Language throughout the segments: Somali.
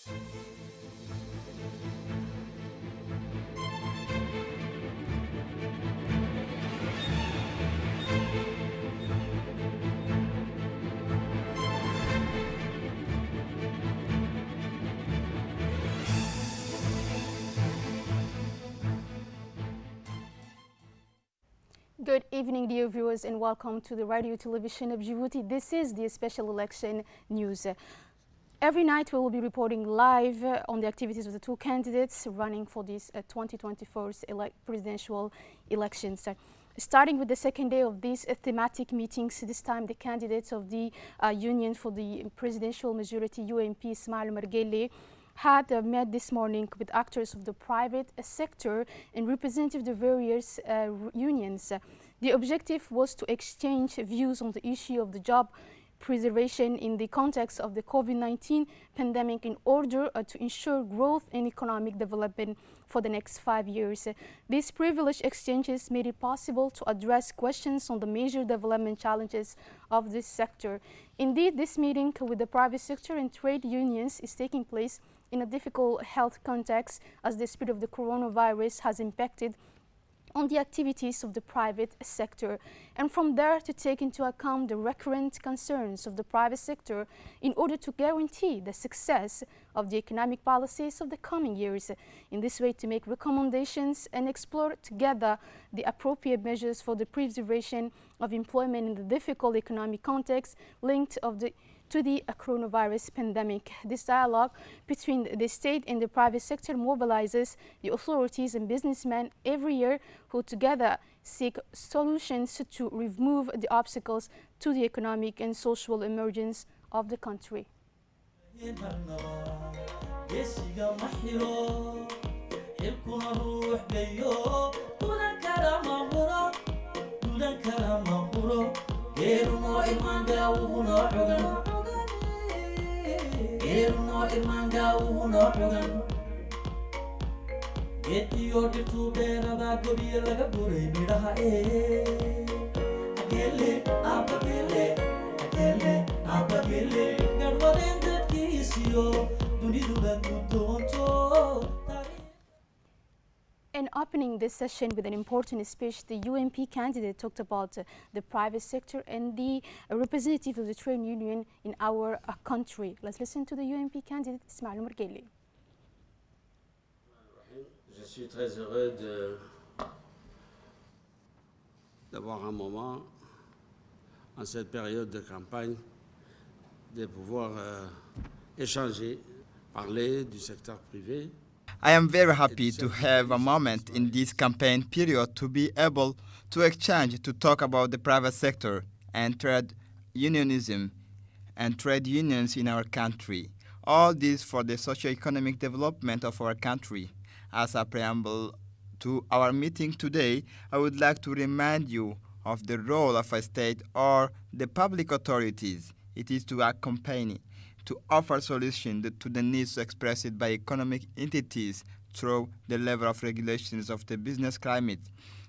Good evening, dear viewers, and welcome to the Radio Television of Djibouti. This is the special election news. Every night we will be reporting live on the activities of the two candidates running for these 2024 presidential elections. Starting with the second day of these thematic meetings, this time the candidates of the Union for the Presidential Majority, UMP, Ismail Margele, had met this morning with actors of the private sector and representatives of the various unions. The objective was to exchange views on the issue of the job preservation in the context of the COVID-19 pandemic in order to ensure growth and economic development for the next 5 years. These privileged exchanges made it possible to address questions on the major development challenges of this sector. Indeed, this meeting with the private sector and trade unions is taking place in a difficult health context as the spread of the coronavirus has impacted on the activities of the private sector, and from there to take into account the recurrent concerns of the private sector in order to guarantee the success of the economic policies of the coming years. In this way, to make recommendations and explore together the appropriate measures for the preservation of employment in the difficult economic context linked to the coronavirus pandemic. This dialogue between the state and the private sector mobilizes the authorities and businessmen every year who together seek solutions to remove the obstacles to the economic and social emergence of the country. And opening this session with an important speech, the UMP candidate talked about the private sector and the representative of the trade union in our country. Let's listen to the UMP candidate, Ismail Margele. Je suis très heureux d'avoir un moment en cette période de campagne de pouvoir échanger, parler du secteur privé. I am very happy to have a moment in this campaign period to be able to exchange, to talk about the private sector and trade unionism and trade unions in our country. All this for the socio-economic development of our country. As a preamble to our meeting today, I would like to remind you of the role of a state or the public authorities. It is to accompany, to offer solutions to the needs expressed by economic entities through the level of regulations of the business climate,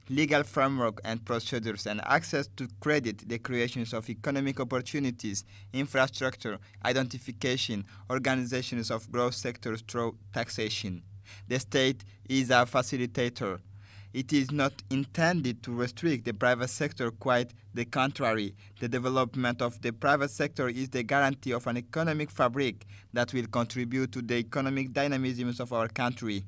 legal framework and procedures, and access to credit, the creations of economic opportunities, infrastructure, identification, organizations of growth sectors through taxation. The state is a facilitator. It is not intended to restrict the private sector, quite the contrary. The development of the private sector is the guarantee of an economic fabric that will contribute to the economic dynamism of our country,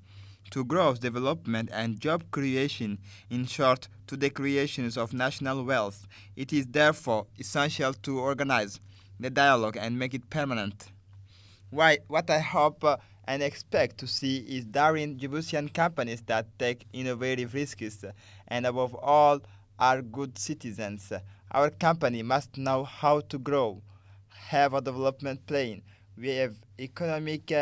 to growth, development, and job creation, in short, to the creations of national wealth. It is therefore essential to organize the dialogue and make it permanent. What I hope and expect to see is daring Djiboutian companies that take innovative risks and above all are good citizens. Our company must know how to grow, have a development plan. We have economic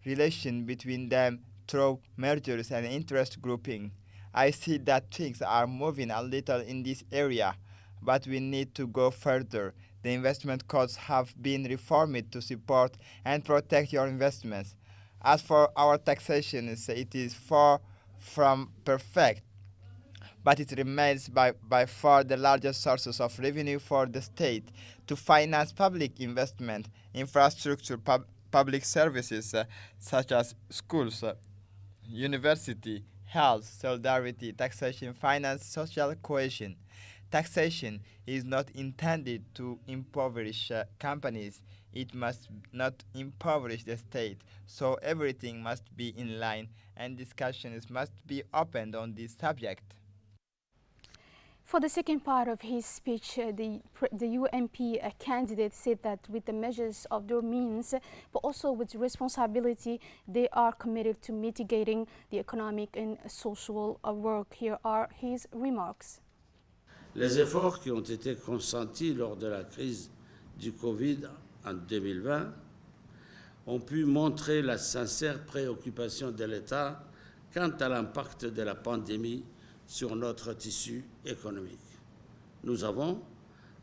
relation between them through mergers and interest grouping. I see that things are moving a little in this area, but we need to go further. The investment codes have been reformed to support and protect your investments. As for our taxation, it is far from perfect, but it remains by far the largest sources of revenue for the state to finance public investment, infrastructure, public services such as schools, university, health, solidarity, taxation, finance, social cohesion. Taxation is not intended to impoverish companies. It must not impoverish the state. So everything must be in line and discussions must be opened on this subject. For the second part of his speech, the UMP candidate said that with the measures of their means, but also with responsibility, they are committed to mitigating the economic and social work. Here are his remarks. Les efforts qui ont été consentis lors de la crise du Covid en 2020 ont pu montrer la sincère préoccupation de l'État quant à l'impact de la pandémie sur notre tissu économique. Nous avons,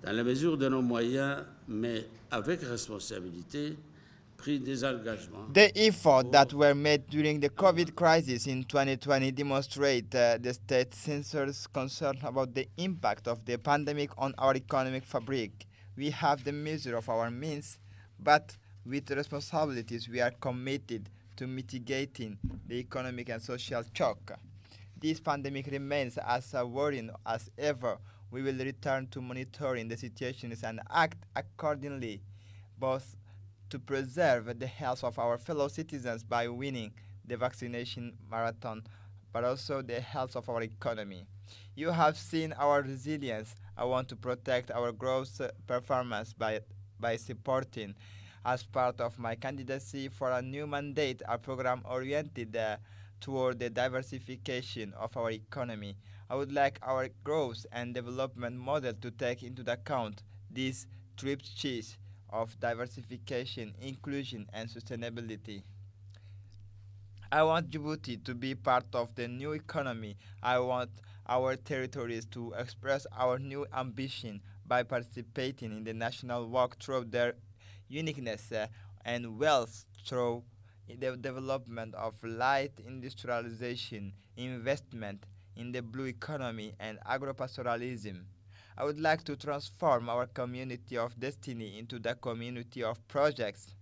dans la mesure de nos moyens, mais avec responsabilité, pris des engagements. The efforts that were made during the COVID crisis in 2020 demonstrate the state's sincere concern about the impact of the pandemic on our economic fabric. We have the measure of our means, but with responsibilities we are committed to mitigating the economic and social shock. This pandemic remains as worrying as ever. We will return to monitoring the situations and act accordingly, both to preserve the health of our fellow citizens by winning the vaccination marathon, but also the health of our economy. You have seen our resilience. I want to protect our growth performance by supporting, as part of my candidacy for a new mandate, a program oriented toward the diversification of our economy. I would like our growth and development model to take into account these triple of diversification, inclusion, and sustainability. I want Djibouti to be part of the new economy. I want our territories to express our new ambition by participating in the national work through their uniqueness and wealth through the development of light industrialization, investment in the blue economy, and agropastoralism. I would like to transform our community of destiny into the community of projects.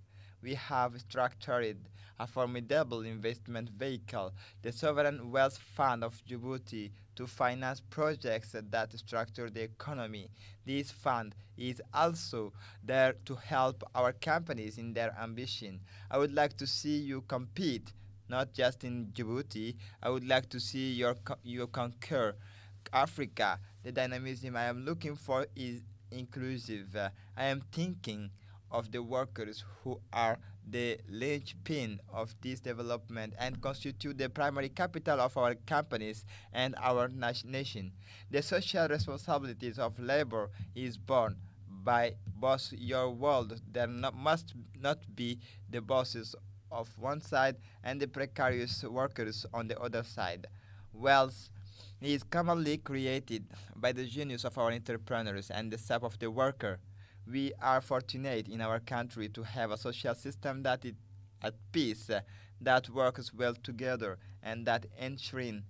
We have structured a formidable investment vehicle, the Sovereign Wealth Fund of Djibouti, to finance projects that structure the economy. This fund is also there to help our companies in their ambition. I would like to see you compete, not just in Djibouti. I would like to see you conquer Africa. The dynamism I am looking for is inclusive. I am thinking of the workers who are the linchpin of this development and constitute the primary capital of our companies and our nation. The social responsibilities of labor is borne by boss your world. There must not be the bosses of one side and the precarious workers on the other side. Wealth is commonly created by the genius of our entrepreneurs and the sap of the worker. We are fortunate in our country to have a social system that is at peace, that works well together, and that ensuring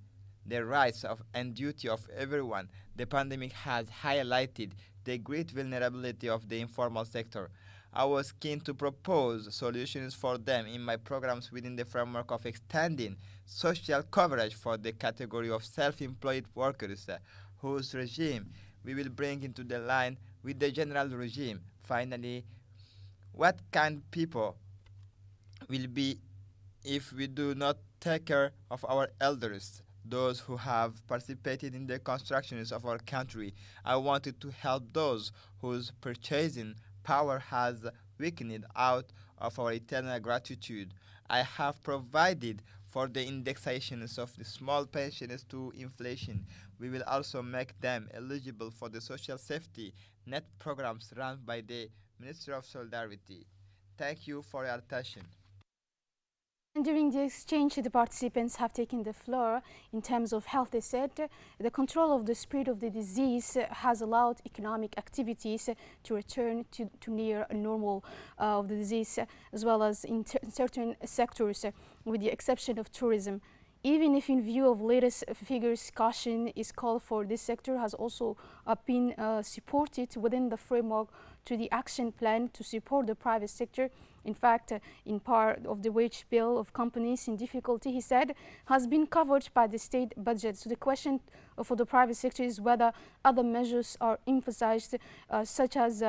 the rights of and duty of everyone. The pandemic has highlighted the great vulnerability of the informal sector. I was keen to propose solutions for them in my programs within the framework of extending social coverage for the category of self-employed workers, whose regime we will bring into the line with the general regime. Finally, what kind people will be if we do not take care of our elders, those who have participated in the constructions of our country? I wanted to help those whose purchasing power has weakened out of our eternal gratitude. I have provided for the indexations of the small pensions to inflation. We will also make them eligible for the social safety net programs run by the Ministry of Solidarity. Thank you for your attention. And during the exchange, the participants have taken the floor. In terms of health, they said the control of the spread of the disease has allowed economic activities to return to near normal of the disease, as well as in certain sectors, with the exception of tourism. Even if in view of latest figures, caution is called for, this sector has also been supported within the framework to the action plan to support the private sector. In fact, in part of the wage bill of companies in difficulty, he said, has been covered by the state budget. So the question for the private sector is whether other measures are emphasized, such as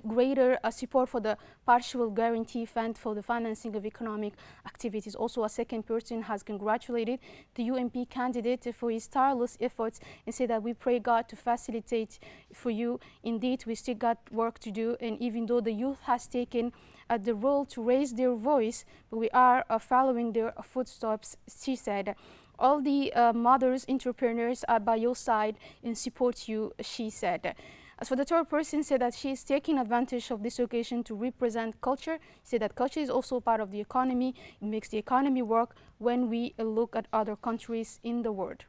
greater support for the partial guarantee fund for the financing of economic activities. Also, a second person has congratulated the UMP candidate for his tireless efforts and said that we pray God to facilitate for you. Indeed, we still got work to do, and even though the youth has taken the role to raise their voice, but we are following their footsteps, she said. All the mothers, entrepreneurs are by your side and support you, she said. As for the third person, said that she is taking advantage of this occasion to represent culture. Said that culture is also part of the economy. It makes the economy work when we look at other countries in the world.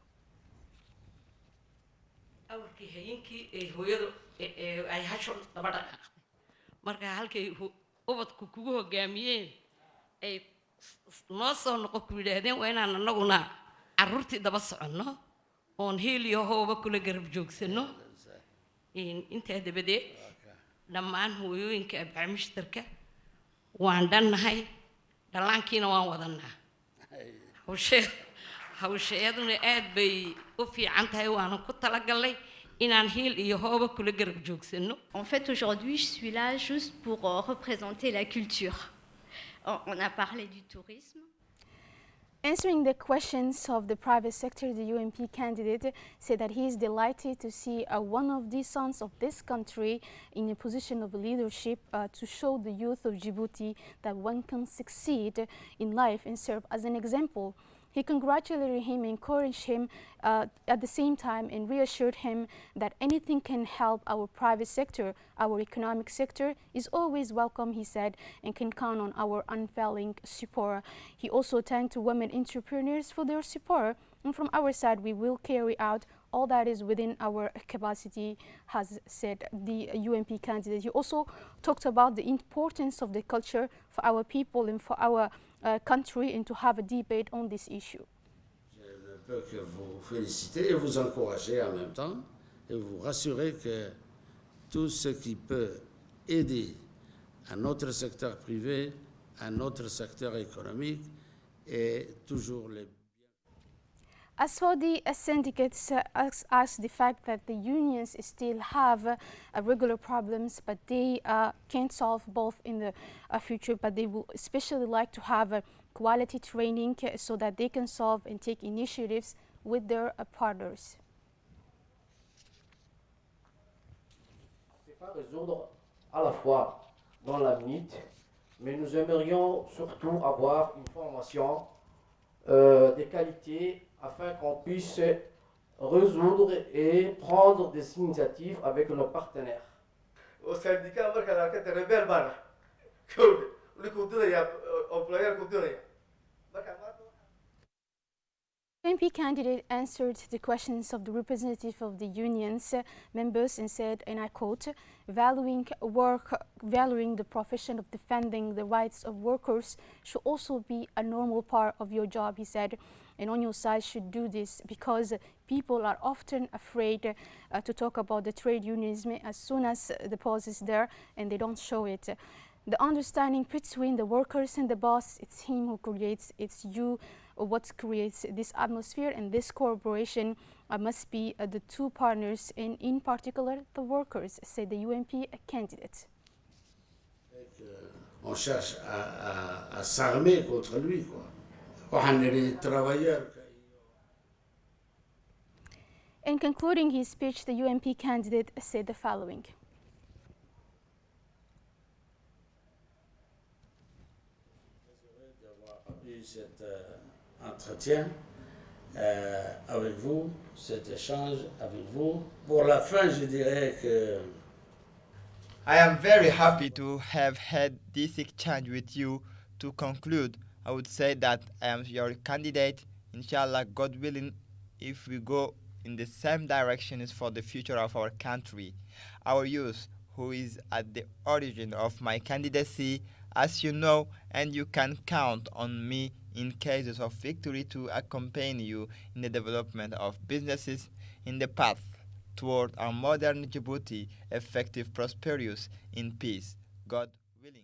marka halkay ubadku kugu hogaamiyeen ay noo soo noqon ku yidhaahdeen waa inaan annaguna carruurtii daba soconno oon heel iyo hooba kula garab joogsano intaa dabadeed dhammaan hooyooyinka abcamishtarka waan dhannahay dhallaankiina waan wadanaa hawsheeduna aad bay u fiican tahay waana ku talagalay. En fait, aujourd'hui, je suis là juste pour représenter la culture. On a parlé du tourisme. Answering the questions of the private sector, the UMP candidate said that he is delighted to see one of the sons of this country in a position of leadership to show the youth of Djibouti that one can succeed in life and serve as an example. He congratulated him, encouraged him at the same time, and reassured him that anything can help our private sector, our economic sector is always welcome, he said, and can count on our unfailing support. He also thanked women entrepreneurs for their support, and from our side, we will carry out all that is within our capacity, has said the UMP candidate. He also talked about the importance of the culture for our people and for our country, and to have a debate on this issue. Je ne peux que vous féliciter et vous encourager en même temps et vous rassurer que tout ce qui peut aider à notre secteur privé, à notre secteur économique est toujours le As for the syndicates, as the fact that the unions still have regular problems, but they can't solve both in the future, but they will especially like to have quality training so that they can solve and take initiatives with their partners. C'est pas résoudre à la fois dans la minute, mais nous aimerions surtout avoir une formation de qualité afin qu'on puisse résoudre et prendre des initiatives avec nos partenaires. Au syndicat, marka la arkay rebel bana. Kowde, uli ku didaya employer ku didaya. Marka MP candidate answered the questions of the representative of the unions members and said, and I quote, valuing the profession of defending the rights of workers should also be a normal part of your job, he said, and on your side should do this because people are often afraid to talk about the trade unionism as soon as the pause is there and they don't show it. The understanding between the workers and the boss, it's him who creates, it's you what creates this atmosphere, and this cooperation must be the two partners and in particular the workers, said the UMP candidate. On cherche à s'armer contre lui, quoi. On est les travailleurs. In concluding his speech, the UMP candidate said the following. Cet entretien avec vous, cet échange avec vous. Pour la fin, je dirais que I am very happy to have had this exchange with you. To conclude, I would say that I am your candidate. Inshallah, God willing, if we go in the same direction is for the future of our country. Our youth, who is at the origin of my candidacy, as you know, and you can count on me in cases of victory to accompany you in the development of businesses in the path toward a modern Djibouti, effective, prosperous, in peace, God willing.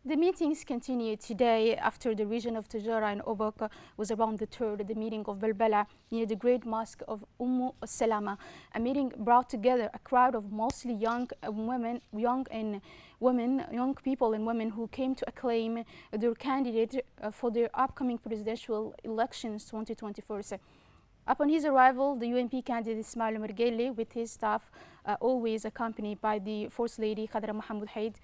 The meetings continued today after the region of Tujara and Obok was around the third, the meeting of Belbela near the Great Mosque of Salama. A meeting brought together a crowd of mostly young people and women who came to acclaim their candidate for their upcoming presidential elections 2024. Upon his arrival, the UNP candidate Ismail Mergele with his staff, always accompanied by the First Lady Khadra Mohammed Haid,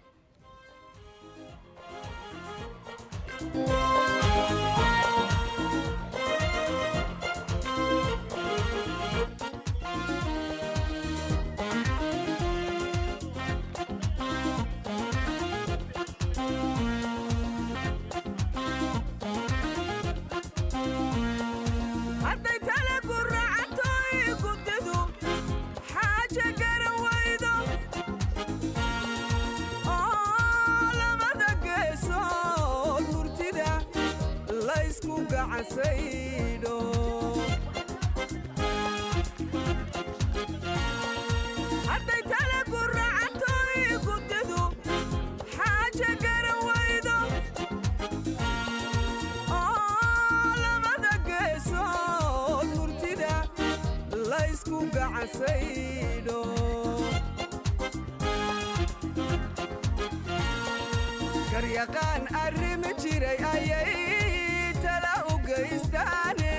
garyaqaan arrimi jiray ayay tala u geystaane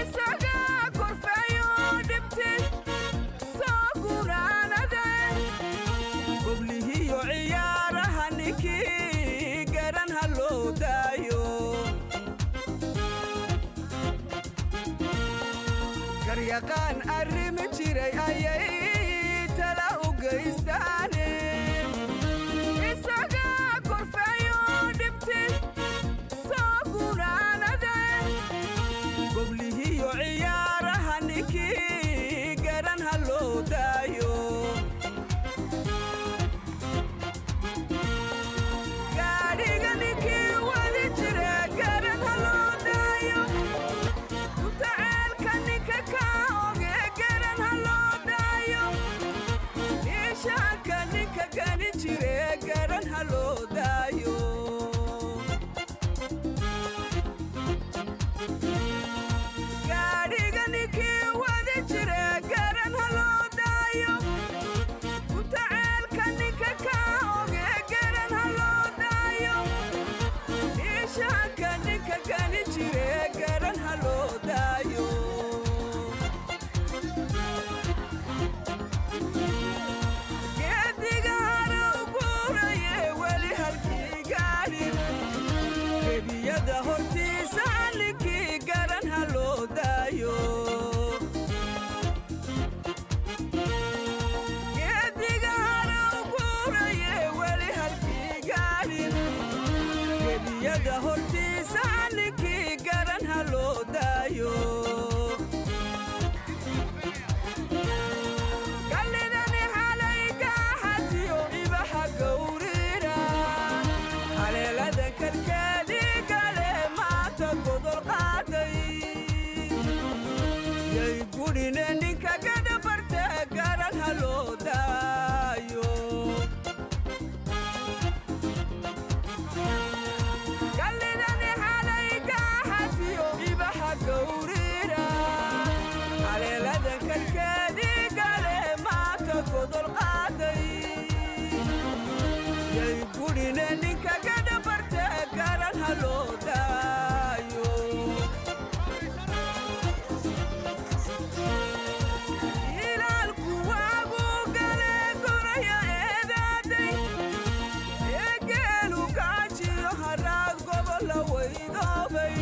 isaga korfeeyo dhibti soo gunaanade goblihiyo ciyaaraha ninkii garan ha loo daayo garyaqaan arrimi jiray ayay tala u geystaane isaga korfeeyo dhibti soo gunaanade goblihiyo ciyaaraha ninkii garan ha loo daayo gaadhiga ninkii wadi jira garan ha loo daayo utaceelka ninka ka oge garan ha loo daayo ishaanka ninka gani jire garan ha loo daayo gaadhiga ninkii wadi jira garan ha loo daayo utaceelka ninka ka oge garan ha loo daayo ishaanka ninka gani jire garan ha loo daayo geediga haraw guuraye weli halkii gaadhin gebiyada hortiisa ninkii garan ha loo daayo geediga haraw guuraye weli halkii gaadhin gebiyada hortiisa ninkii garan ha loo daayo kallidani xalay gaaxatiyo ibaxa gowrira haleelada karkeedii gale maanta godol qaaday yay gudhine ninka gadhabarte garan ha loo daayo kallidani xalay gaaxatiyo ibaxa gowrira haleelada karkeedii gale maanta godol qaaday yay gudhine ninka gadhabarte garan ha loo daayo ilaalku waagu gale goraya eedaaday eegeelu gaajiyo haraad gobola weydoobay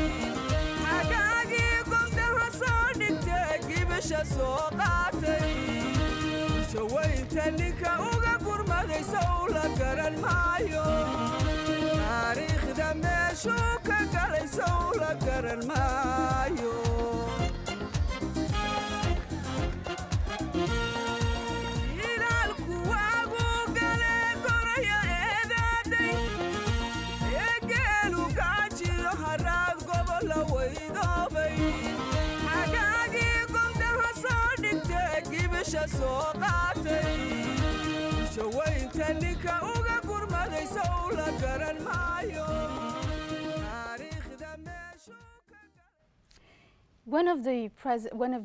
xagaagii gomdaha soo dhigtee gibisha soo qaatay shawaynta ninka uga gurmaday sow la garan maayo taariikhda meeshuu ka galay sow la garan maayo ilaalku waagu gale goraya eedaaday eegeelu gaajiyo haraad gobola weydoobay xagaagii gomdaha soo dhigtee soo qaatay shawaynta ninka uga gurmaday sow la garan maayo taariikhda meeshu One of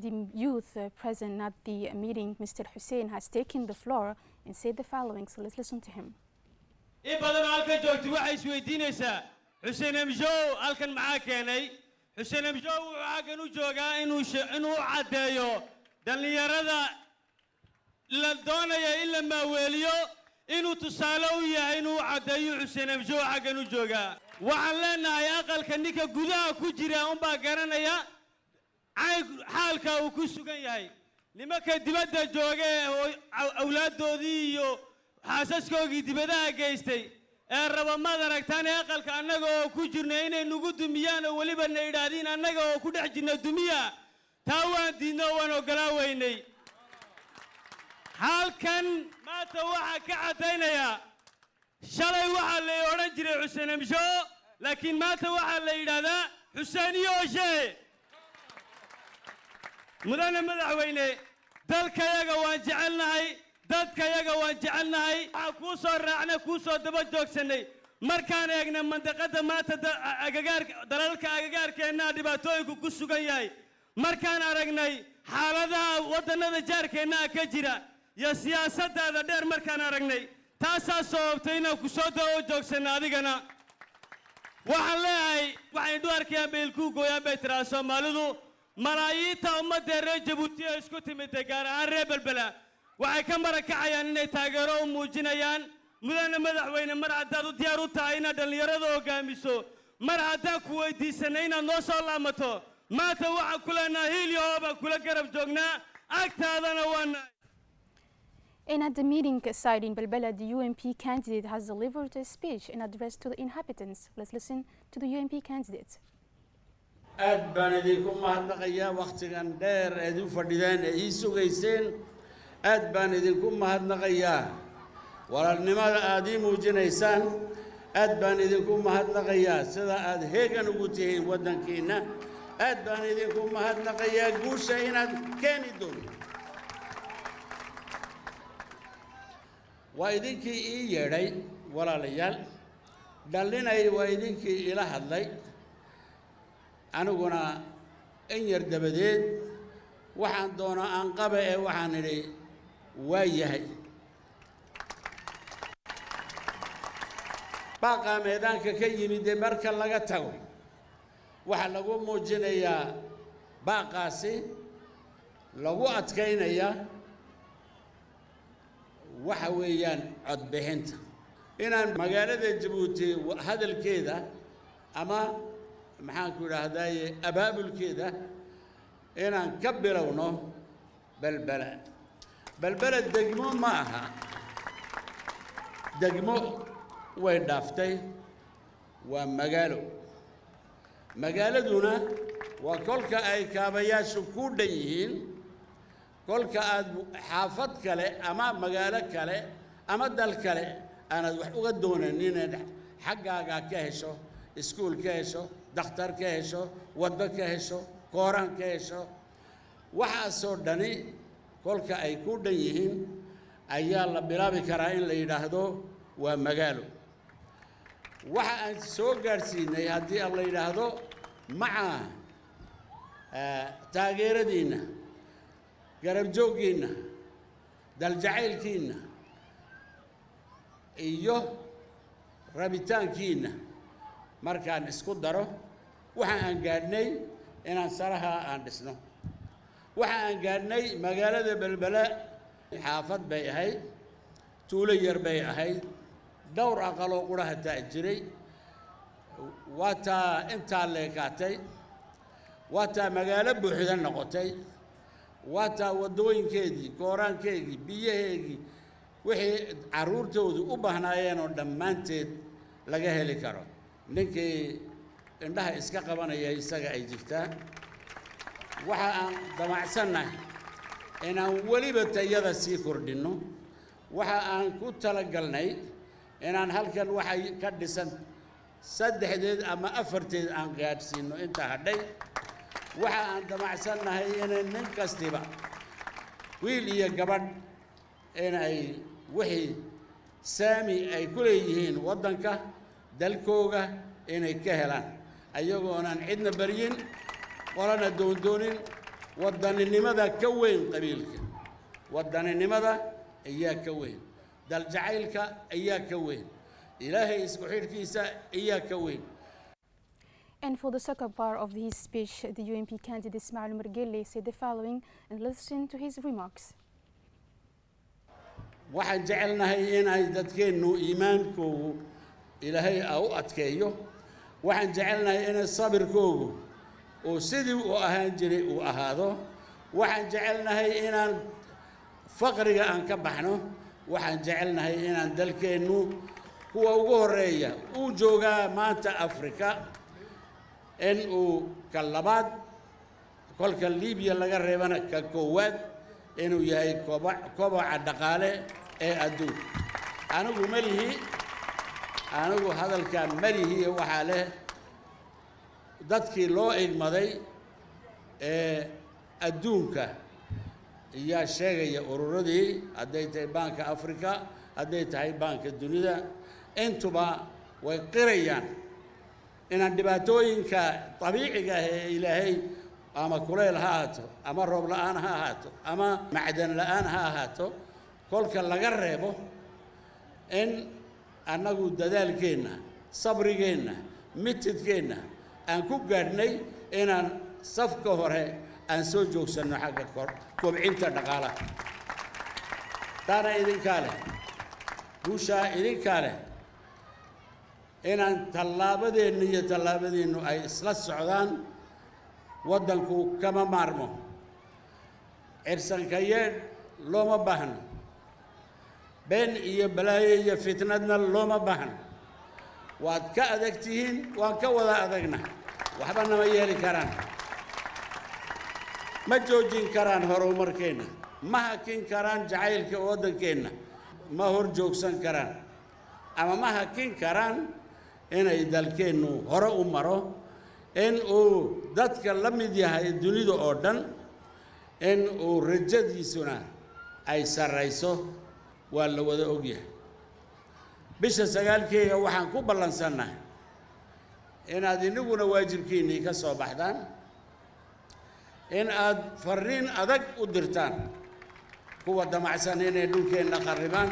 the youth present at the meeting, Mr. Hussein, has taken the floor and said the following. So let's listen to him. in badan halkan joogto waxay isweydiinaysaa xuseen amjow halkan maxaa keenay xuseen amjow wuxuu halkan u joogaa inuu caddeeyo dhallinyarada la doonaya in la maaweeliyo inuu tusaale u yahay inuu caddeeyo xuseen amjow halkan u joogaa waxaan leenahay aqalka ninka gudaha ku jira unbaa garanaya xaalka uu ku sugan yahay nimanka dibadda jooga ee awlaaddoodii iyo xaasaskoogii dibadaha geystay ee raba maad aragtaan aqalka annaga oo ku jirna inay nugu dumiyaan oo weliba na idhaahdiin annaga oo ku dhex jirna dumiya taa waan diidno waan ogolaa weynay halkan maanta waxaa ka caddaynayaa shalay waxaa la odhan jiray xuseen amsho laakiin maanta waxaa la yidhaahdaa xuseen yooshe mudane madaxweyne dalkayaga waan jecelnahay dadkayaga waan jecelnahay waxaan kuu soo raacnay kuu soo daba joogsanay markaan eegnay mandaqada maanta dalalka agagaarkeennaa dhibaatooyinku ku sugan yahay markaan aragnay xaaladaha waddannada jaarkeennaa ka jira iyo siyaasaddaada dheer markaan aragnay taasaa sababtay inaan ku soo daba joogsanay adigana waxaan leeyahay waxay dhuarkayaan bay ilkuu gooyaan bay tiraa soomaalidu malaayiinta ummadda reer jabuuti ee isku timidday gaar ahaan reer belbela waxay ka marakacayaan inay taageero u muujinayaan mudane madaxweyne mar haddaad u diyaar u tahay inaad dhallinyarada hoggaamiso mar haddaan ku weydiisanay inaad noo soo laamato maanta waxaan ku leenahay hiil iyo hoob baan kula garab joognaa agtaadana waana. And at the meeting site in Belbela, the UMP candidate has delivered a speech and address to the inhabitants. Let's listen to the UMP candidate. aad baan idinku mahadnaqayaa wakhtigan dheer eed u fadhideen ee ii sugayseen aad baan idinku mahadnaqayaa walaalnimada aad ii muujinaysaan aad baan idinku mahadnaqayaa sida aad heegan ugu tihiin waddankiinna aad baan idinku mahadnaqayaa guusha inaad keeni doonto waa idinkii ii yeedhay walaalayaal dhallinay waa idinkii ila hadlay aniguna in yar dabadeed waxaan doonaa aan qaba ee waxaan idhi waa yahay baaqaa meedaanka ka yimid ee marka laga tago waxaa lagu muujinayaa baaqaasi lagu adkaynaya waxa weeyaan codbixinta inaan magaalada jabuuti hadalkeeda ama maxaan ku idhaahdaaye abaabulkeeda inaan ka bilowno belbela belbela degmo ma aha degmo way dhaaftay waa magaalo magaaladuna waa kolka ay kaabayaashu ku dhan yihiin kolka aad xaafad kale ama magaalo kale ama dal kale aanad wax uga doonanin inaad xaggaaga ka hesho iskuul ka hesho dakhtar ka hesho waddo ka hesho kooraan ka hesho waxaasoo dhani kolka ay ku dhan yihiin ayaa la bilaabi karaa in la yidhaahdo waa magaalo waxa aan soo gaadhsiinay haddii la yidhaahdo maca taageeradiinna garab jooggiinna daljacaylkiinna iyo rabitaankiinna markaan isku daro waxa aan gaadhnay inaan saraha aan dhisno waxa aan gaadhnay magaalada belbela xaafad bay ahayd tuulo yar bay ahayd dhowr aqaloo qura hataa jiray waa taa intaa leekaatay waa taa magaalo buuxda noqotay waa taa waddooyinkeedii kooraankeedii biyaheedii wixii carruurtoodu u baahnaayeen oo dhammaanteed laga heli karo ninkii indhaha iska qabanaya isaga ay jirtaa waxa aan damacsannahay inaan weliba tayada sii kordhinno waxa aan ku talagalnay inaan halkan waxay ka dhisan saddexdeed ama afarteed aan gaadhsiinno inta hadhay waxa aan damacsannahay inay nin kastiba wiil iyo gabadh inay wixii saami ay ku leeyihiin waddanka dalkooga inay ka helaan ayagoonan cidna baryin qolana doondoonin waddaninimada ka weyn qabiilka waddaninimada ayaa ka weyn daljacaylka ayaa ka weyn ilaahay isku xidhkiisa ayaa ka weyn. And for the second part of his speech, the UNP candidate Ismail Margele said the following, and listen to his remarks. waxaan jecelnahay inay dadkeennu iimaankoogu ilaahay u adkeeyo waxaan jecelnahay in sabirkoogu oo sidii uu ahaan jiray uu ahaado waxaan jecelnahay inaan faqriga aan ka baxno waxaan jecelnahay inaan dalkeennu kuwa ugu horeeya uu joogaa maanta Afrika in uu ka labaad kolka Liibiya laga reebana ka koowaad inuu yahay kobaca dhaqaale ee adduunka anigu hadalkan malihi waxaa leh dadkii loo igmaday ee adduunka ayaa sheegaya ururadii hadday tahay baanka Afrika hadday tahay baanka dunida intuba way qirayaan inaan dhibaatooyinka dabiiciga ah ee ilaahay ama kuleel ha ahaato ama roob la'aan ha ahaato ama macdan la'aan ha ahaato kolka laga reebo in annagu dadaalkeenna sabrigeenna mitidkeenna aan ku gaadhnay inaan safka hore aan soo joogsanno xagga kobcinta dhaqaalaha taana idinkaa leh guushaa idinkaa leh inaan tallaabadeenna iyo tallaabadeennu ay isla socdaan waddanku kama maarmo cirsanka yeedh looma baahno been iyo balaayo iyo fitnadna looma baahno waad ka adag tihiin waan ka wada adagna waxba nama yeeli karaan ma joojin karaan horumarkeenna ma hakin karaan jacaylka waddankeenna ma hor joogsan karaan ama ma hakin karaan inay dalkeennu hore u maro in uu dadka la mid yahay dunida oo dhan in uu rajadiisuna ay sarrayso waa la wada ogyahay bisha 9keega waxaan ku ballansannahay inaad inaguna waajibkiinnii ka soo baxdaan in aad farriin adag u dirtaan kuwa damacsan inay dhulkeenna qarribaan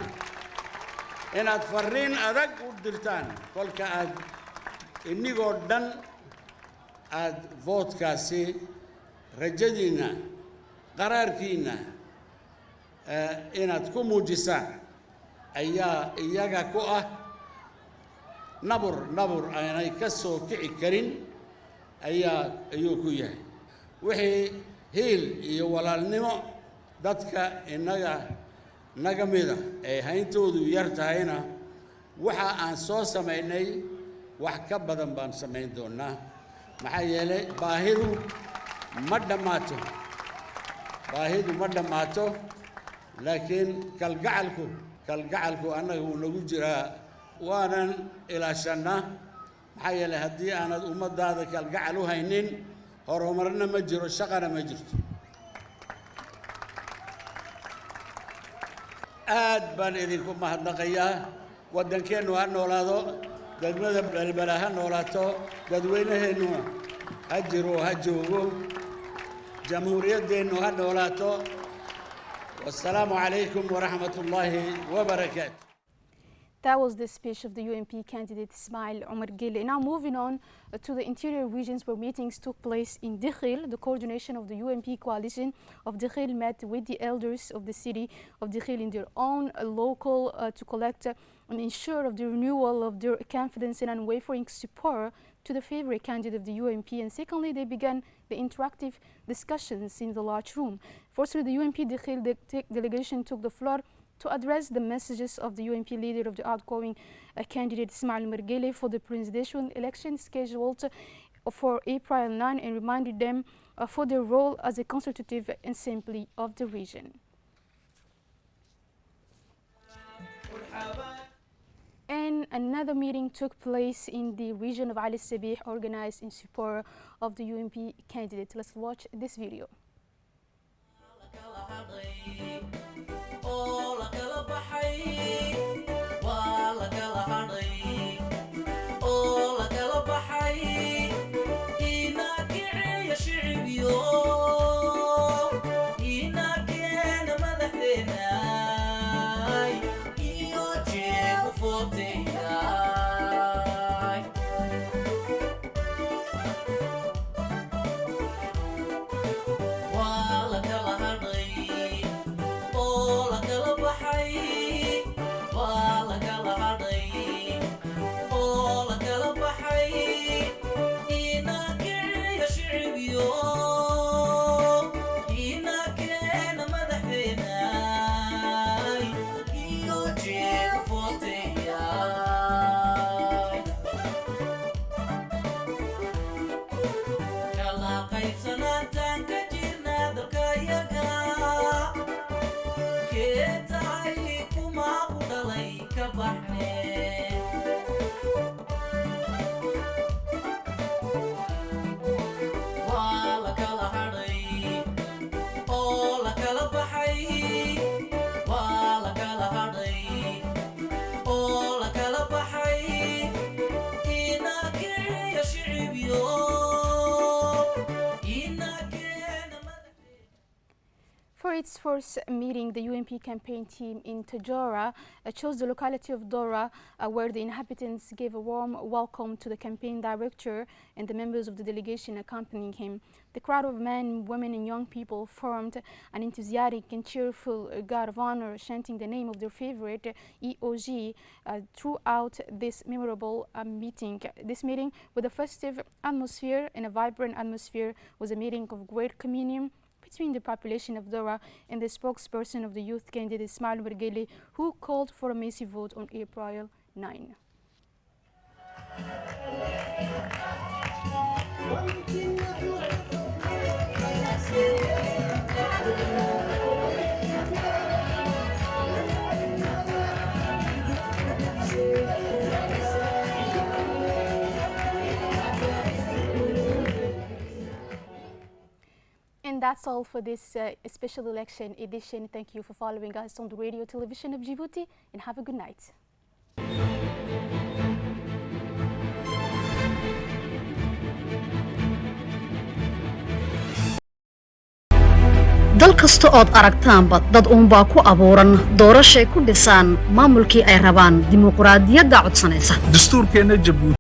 inaad farriin adag u dirtaan kolka aad inigoo dhan aad voodkaasi rajadiinna qaraarkiinna inaad ku muujisaan ayaa iyaga ku ah nabur aanay ka soo kici karin ayuu ku yahay wixii hiil iyo walaalnimo dadka naga mida ee hayntoodu yar tahayna waxa aan soo samaynay wax ka badan baan samayn doonaa maxaa yeelay baahidu ma dhammaato laakiin kalgacalku annaga wuu nagu jiraa waanan ilaashannaa maxaa yeelay haddii aanad ummaddaada kalgacal u haynin horumarna ma jiro shaqana ma jirto aad baan idinku mahadnaqayaa waddankeennu ha noolaado degmada balbala ha noolaato dadweynaheennu ha jiro ha joogo jamhuuriyaddeennu ha noolaato wassalaamu calaykum waraxmatullaahi wabarakaatu. That was the speech of the UNP candidate Ismail Omar Gille. Now moving on to the interior regions where meetings took place in Dikhil. The coordination of the UNP coalition of Dikhil met with the elders of the city of Dikhil in their own local to collect and ensure of the renewal of their confidence and unwavering support to the favorite candidate of the UNP. And secondly, they began the interactive discussions in the large room. Firstly, the UNP Dikhil delegation took the floor to address the messages of the UNP leader of the outgoing candidate Ismail Margele for the presidential election scheduled for April 9 and reminded them for their role as a consultative assembly of the region. And another meeting took place in the region of Ali Sabih, organized in support of the UNP candidate. Let's watch this video. For its first meeting, the UNP campaign team in Tajora chose the locality of Dora, where the inhabitants gave a warm welcome to the campaign director and the members of the delegation accompanying him. The crowd of men, women and young people formed an enthusiastic and cheerful guard of honor, chanting the name of their favorite EOG throughout this memorable meeting. This meeting, with a festive atmosphere and a vibrant atmosphere, was a meeting of great communion between the population of Dora and the spokesperson of the youth candidate Ismail Mergeli, who called for a massive vote on April 9. And that's all for this special election edition. Thank you for following us on the radio television of Djibouti, and have a good night. dal kasta ood aragtaanba dad uunbaa ku abuuran doorashay ku dhisaan maamulkii ay rabaan dimuqraadiyadda codsanaysa dastuurkeena Jabuuti